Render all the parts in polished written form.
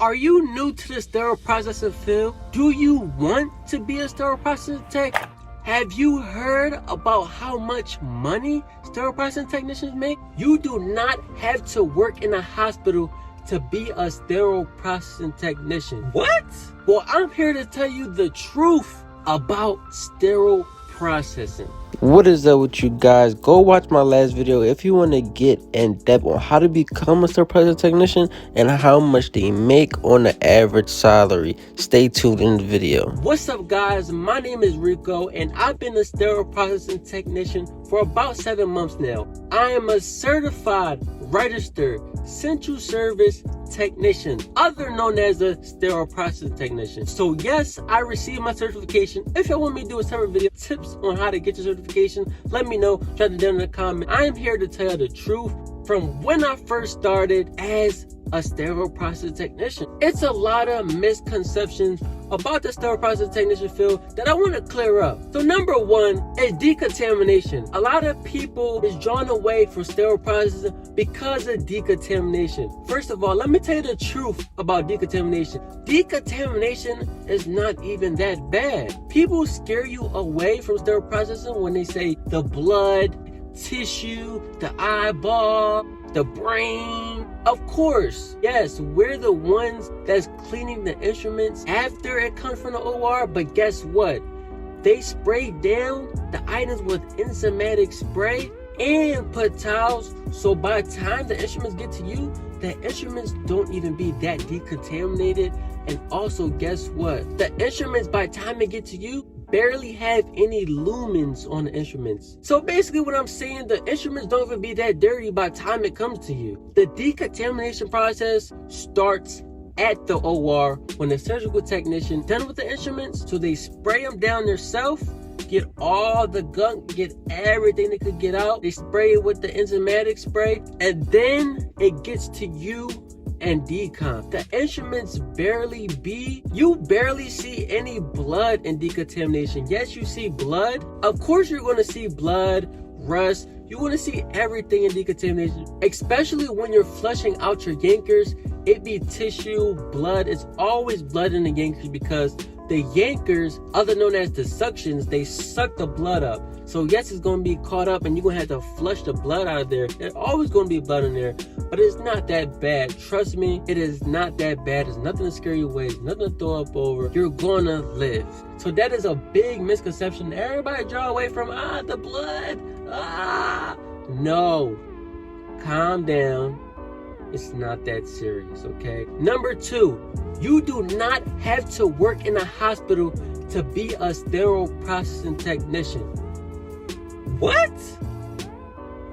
Are you new to the sterile processing field? Do you want to be a sterile processing tech? Have you heard about how much money sterile processing technicians make? You do not have to work in a hospital to be a sterile processing technician. What? Well, I'm here to tell you the truth about sterile processing. What is up with you guys? Go watch my last video if you want to get in depth on how to become a sterile processing technician and how much they make on the average salary. Stay tuned in the video. What's up, guys? My name is Rico and I've been a sterile processing technician for about 7 months now. I am a certified registered central service technician, other known as a sterile processing technician. So yes, I received my certification. If y'all want me to do a separate video, tips on how to get your certification, let me know. Drop it down in the comment. I am here to tell you the truth from when I first started as a sterile processing technician. It's a lot of misconceptions about the sterile processing technician field that I want to clear up. So number one is decontamination. A lot of people is drawn away from sterile processing because of decontamination. First of all, let me tell you the truth about decontamination. Decontamination is not even that bad. People scare you away from sterile processing when they say the blood, tissue, the eyeball, the brain. Of course, yes, we're the ones that's cleaning the instruments after it comes from the OR, but guess what? They spray down the items with enzymatic spray and put towels, so by the time the instruments get to you, the instruments don't even be that decontaminated. And also, guess what? The instruments, by the time they get to you, barely have any lumens on the instruments. So basically what I'm saying, the instruments don't even be that dirty by the time it comes to you. The decontamination process starts at the OR when the surgical technician done with the instruments, so they spray them down themselves, get all the gunk, get everything they could get out. They spray it with the enzymatic spray, and then it gets to you and decon. The instruments you barely see any blood in decontamination. Yes, you see blood. Of course you're going to see blood, rust. You're going to see everything in decontamination, especially when you're flushing out your yankers. It be tissue, blood. It's always blood in the yankers because the yankers, other known as the suctions, they suck the blood up. So yes, it's going to be caught up and you're going to have to flush the blood out of there. There's always going to be blood in there, but it's not that bad. Trust me, it is not that bad. There's nothing to scare you away. There's nothing to throw up over. You're going to live. So that is a big misconception. Everybody draw away from, the blood. No. Calm down. It's not that serious, okay? Number two, you do not have to work in a hospital to be a sterile processing technician. What?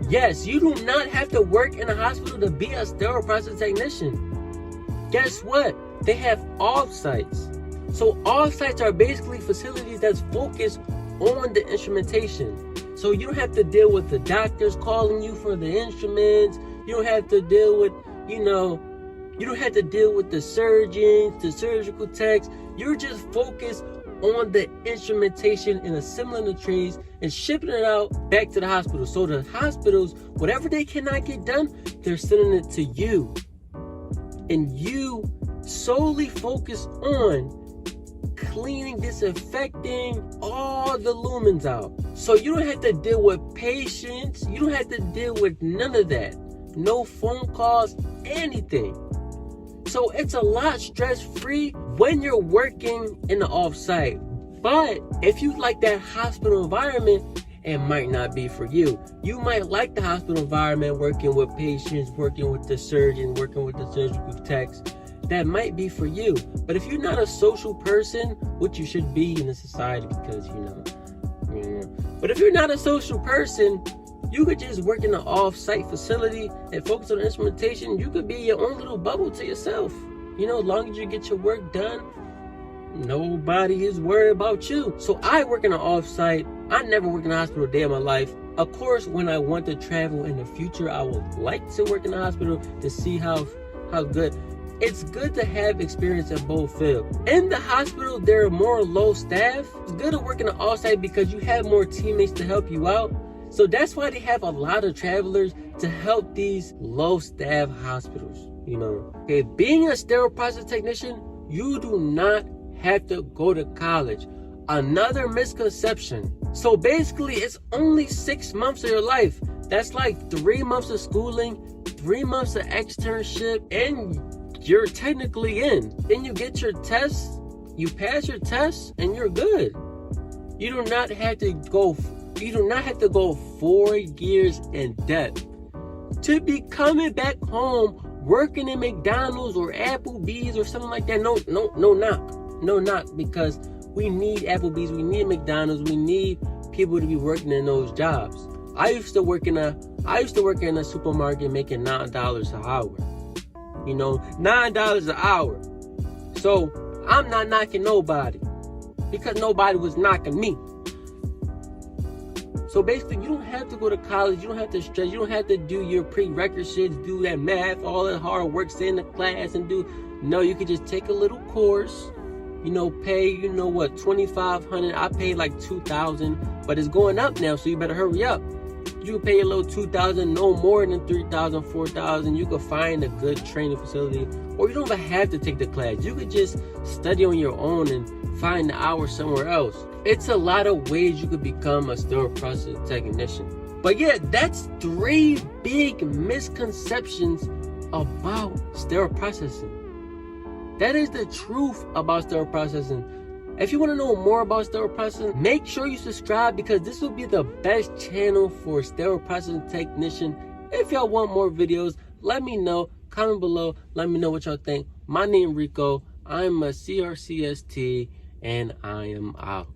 Yes, you do not have to work in a hospital to be a sterile processing technician. Guess what? They have off-sites. So off-sites are basically facilities that's focused on the instrumentation. So you don't have to deal with the doctors calling you for the instruments. You don't have to deal with, you don't have to deal with the surgeons, the surgical techs. You're just focused on the instrumentation and assembling the trays and shipping it out back to the hospital. So the hospitals, whatever they cannot get done, they're sending it to you. And you solely focus on cleaning, disinfecting all the lumens out. So you don't have to deal with patients. You don't have to deal with none of that. No phone calls, anything. So it's a lot stress-free when you're working in the off-site. But if you like that hospital environment, it might not be for you. You might like the hospital environment, working with patients, working with the surgeon, working with the surgical techs. That might be for you. But if you're not a social person, which you should be in a society because, but if you're not a social person, you could just work in an off-site facility and focus on the instrumentation. You could be your own little bubble to yourself. As long as you get your work done, nobody is worried about you. So I work in an off-site. I never worked in a hospital a day of my life. Of course, when I want to travel in the future, I would like to work in a hospital to see how good. It's good to have experience in both fields. In the hospital, there are more low staff. It's good to work in an off-site because you have more teammates to help you out. So that's why they have a lot of travelers to help these low staff hospitals. Okay, being a sterile processing technician, you do not have to go to college. Another misconception. So basically, it's only 6 months of your life. That's like 3 months of schooling, 3 months of externship, and you're technically in. Then you get your tests, you pass your tests, and you're good. You do not have to go 4 years in depth to be coming back home working in McDonald's or Applebee's or something like that. No knock, because we need Applebee's, we need McDonald's, we need people to be working in those jobs. I used to work in a supermarket making $9 an hour. $9 an hour. So I'm not knocking nobody, because nobody was knocking me. So basically, you don't have to go to college, you don't have to stress, you don't have to do your prerequisites, do that math, all that hard work, stay in the class and no, you could just take a little course, pay, $2,500. I paid like $2,000, but it's going up now, so you better hurry up. You can pay a little $2,000, no more than $3,000, $4,000. You could find a good training facility, or you don't even have to take the class. You could just study on your own and find the hours somewhere else. It's a lot of ways you could become a sterile processing technician. But yeah, that's 3 big misconceptions about sterile processing. That is the truth about sterile processing. If you want to know more about sterile processing, make sure you subscribe, because this will be the best channel for sterile processing technician. If y'all want more videos, let me know. Comment below. Let me know what y'all think. My name is Rico. I'm a Crcst, and I am out.